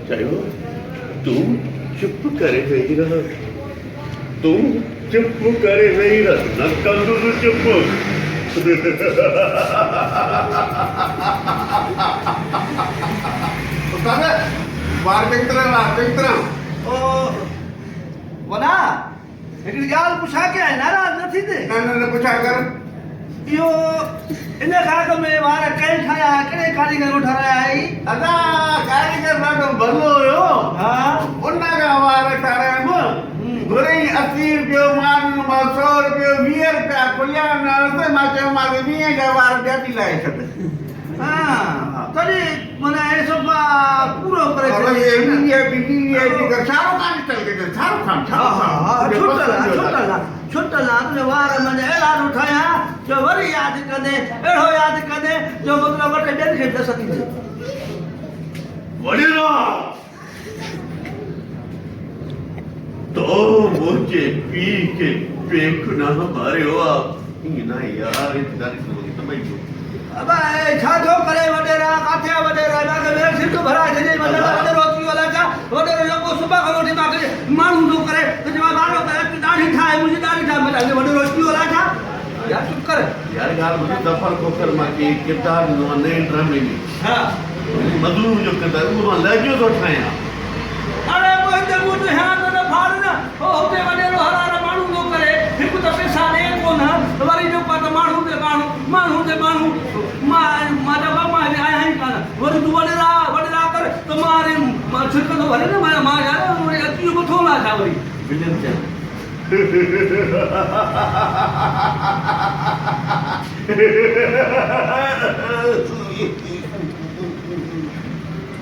चाहियो तू चुप करे वेही रह तू चुप करे वेही रह न कंदू तू चुप उस्ताद वार चंगतरा ओ वना हिकिड़ी ॻाल्हि पुछा के नाराज़ न थींदे न पुछा कर इहो इन खाग में वार कंहिं ठाहिया कहिड़े कारीगर को ठाराया आई दादा कारीगर ॾाढो भलो हुयो हा उन खां वार ठारायमि घुरई 80 रुपयो मान 100 रुपयो 20 रुपया खुलिया न मां चयोमांसि 20 जा वार ॿिया बि लाहे छॾ हा तॾहिं माना हे सभु पूरो करे छुटल आहे तुंहिंजे वार मुंहिंजे अहिड़ा उठाया जो वरी यादि कंदे अहिड़ो यादि कंदे जो मतिलबु वटि ॿियनि खे ॾस थी थिए वॾेरा तो मुझे पी के बेगुनाह मारियो आहे ईअं न यार इंतज़ार समझ अब छा थो करे वॾेरा काथे आहे वॾेरा हिनखे ॿियर सिट भराए छॾे वॾेरो अची वियो अलाए छा वॾेरो जेको सुबुह खां वठी मूंखे माण्हू थो करे त चवां वारो ॾाढी ठाहे मुंहिंजी ॾाढी ठाहे मिलाए वॾेरो अची वियो अलाए छा यार चुप कर यार ॻाल्हि ॿुधी दफ़र खोखर मां के किरदारु ॾिनो आहे नए ड्रामे में हा मज़लूम जो किरदारु उहो मां लहजो थो ठाहियां अरे मुंहिंजे मुंहुं ते ध्यानु न फाड़ न हो हुते वॾेरो हर माण्हू थो करे हिकु त पैसा ॾे कोन वरी जेको आहे त माण्हू ते माण्हू मां चवां मां आहियां ई कान वरी तूं वॾेरा कर त मां छिड़कंदो वरी न मां यार वरी अची मथो न छा वरी विलन जा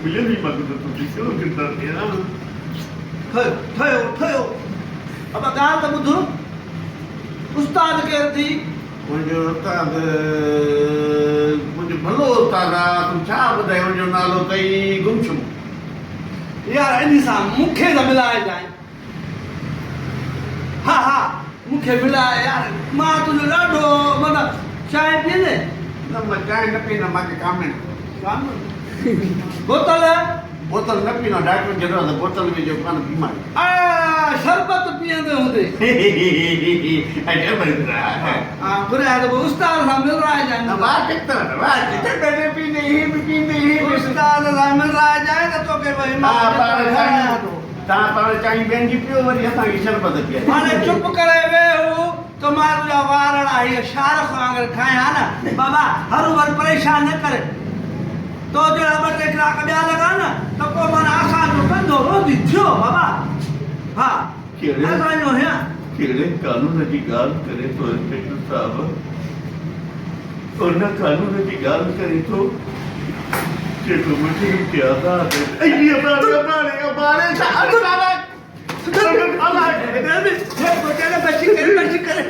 विलन ही मत तो ॾिसो किरदारु ॾियां ठहियो अब ॻाल्हि त ॿुध उस्ताद केरु थी मुंहिंजो उस्ताद मुंहिंजो भलो उस्ताद आहे तूं छा ॿुधाए मुंहिंजो नालो अथई गुमशुम यार इन सां मूंखे त मिलाए जाए हा मूंखे मिलाए यार मां तुंहिंजो ॾाढो मतिलबु चांहि पीअंदे न मां चांहि न पीअंदो मूंखे कामेंट बोतल बोतल न पीनो डॉक्टर चयो त बोतल में जो कान बीमारी शरबत पीअंदे हूंदे ऐं घुराए त उस्ताद सां मिलाए जाए वाह कितना पींदे ही उस्ताद सां मिलाए जाए त तोखे भई तव्हां पाण चांहि पंहिंजी पियो वरी असांखे शरबत पीआ हाणे चुप करे वेहू त मां तुंहिंजा वार हीअ शाहरुख वांगुरु ठाहियां न बाबा हर वक़्तु परेशान न करे तो जहिड़ा 2-3 कलाक ॿिया लॻा न त पोइ माना असांजो कंधो रोज़ी थियो बाबा हा असांजो हीअं कहिड़े कानून जी ॻाल्हि करे थो इंस्पेक्टर साहिबु उन कानून जी ॻाल्हि करे थो जेको मुंहिंजे इम्तियाज़ात बची करे